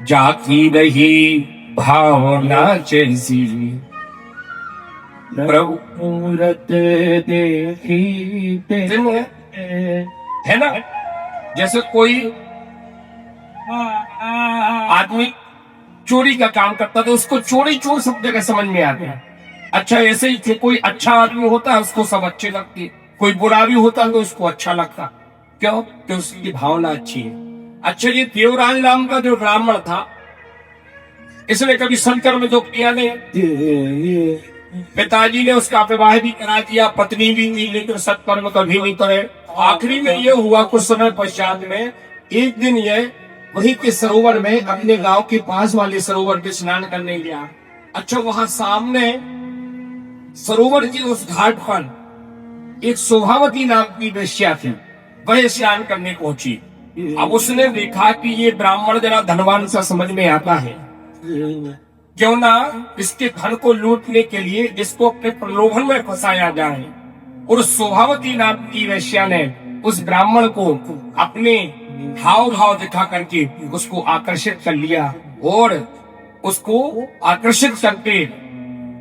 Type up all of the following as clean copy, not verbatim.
जाती रही भावना जैसी प्रभु मूरत देखी तेरे है ना। जैसे कोई आदमी चोरी का काम करता तो उसको चोरी चोर सब जगह समझ में आता है। अच्छा ऐसे ही कोई अच्छा आदमी होता है उसको सब अच्छे लगते हैं, कोई बुरा भी होता है तो उसको अच्छा लगता। क्यों? कि उसकी भावना अच्छी है। अच्छा ये देवराज नाम का जो ब्राह्मण था, इसने कभी संकर्म जो किया नहीं। पिताजी ने उसका विवाह भी करा दिया, पत्नी भी थी, लेकिन सत्कर्म कभी नहीं करे। आखिरी में ये हुआ कुछ समय पश्चात में, एक दिन ये वहीं के सरोवर में अपने गांव के पास वाले सरोवर पे स्नान करने गया। अच्छा वहां सामने सरोवर के उस घाट पर एक शोभावती नाम की वेश्या थी, वह स्नान करने पहुंची। अब उसने देखा कि ये ब्राह्मण जरा धनवान सा समझ में आता है, क्यों ना इसके धन को लूटने के लिए इसको अपने प्रलोभन में फंसाया जाए। और शोभावती नाम की वेश्या ने उस ब्राह्मण को अपने हाव भाव दिखा करके उसको आकर्षित कर लिया, और उसको आकर्षित करके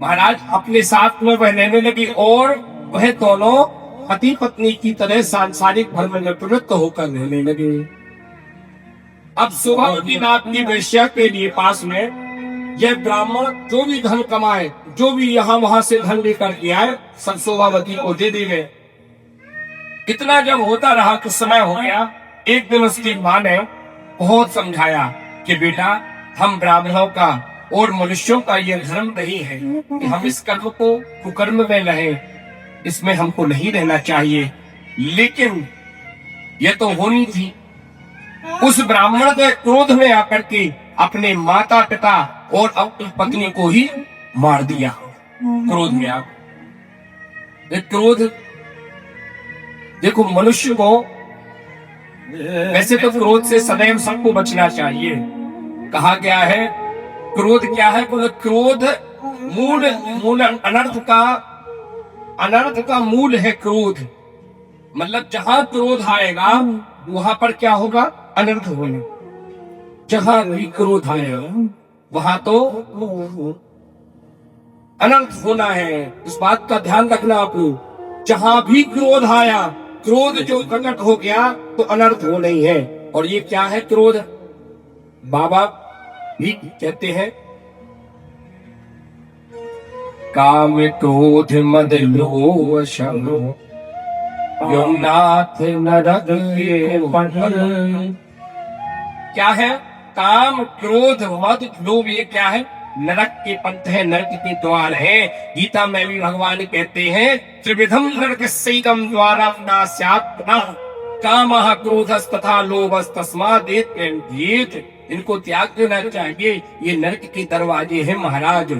महाराज अपने साथ में वह रहने लगी, और वह दोनों पति पत्नी की तरह सांसारिक धर्म में प्रवृत्त होकर रहने लगे। अब शोभावती नाथ की वेश्या के लिए पास में यह ब्राह्मण जो भी धन कमाए, जो भी यहाँ वहां से धन लेकर के आए, सब शोभावती को दे देंगे। इतना जब होता रहा कुछ समय हो गया, एक दिन उसकी माँ ने बहुत समझाया कि बेटा हम ब्राह्मणों का और मनुष्यों का यह धर्म नहीं है कि हम इस कर्म को कुकर्म में रहें, इसमें हमको नहीं रहना चाहिए। लेकिन यह तो होनी थी। उस ब्राह्मण के क्रोध में आकर के अपने माता पिता और अपनी पत्नी को ही मार दिया। क्रोध में आकर क्रोध, देखो मनुष्य को वैसे तो क्रोध से सदैव सबको बचना चाहिए। कहा गया है क्रोध क्या है? क्रोध मूल अनर्थ का मूल है क्रोध। मतलब जहां क्रोध आएगा वहां पर क्या होगा? अनर्थ होने। जहां भी क्रोध आएगा वहां तो अनर्थ होना है। इस बात का ध्यान रखना आप लोग। जहां भी क्रोध आया, क्रोध जो प्रकट हो गया तो अनर्थ होना ही है। और ये क्या है क्रोध? बाबा भी कहते हैं काम क्रोध मद लोभ शम यमुनाथ नरक के पंथ। क्या है? काम क्रोध मद लोभ, ये क्या है? नरक के पंथ है, नरक के द्वार है। गीता में भी भगवान कहते हैं त्रिविधम नरक सैकम द्वारा कामः क्रोधस् तथा लोभस् तस्मादेत। इनको त्याग देना चाहिए। ये नरक के दरवाजे हैं महाराज।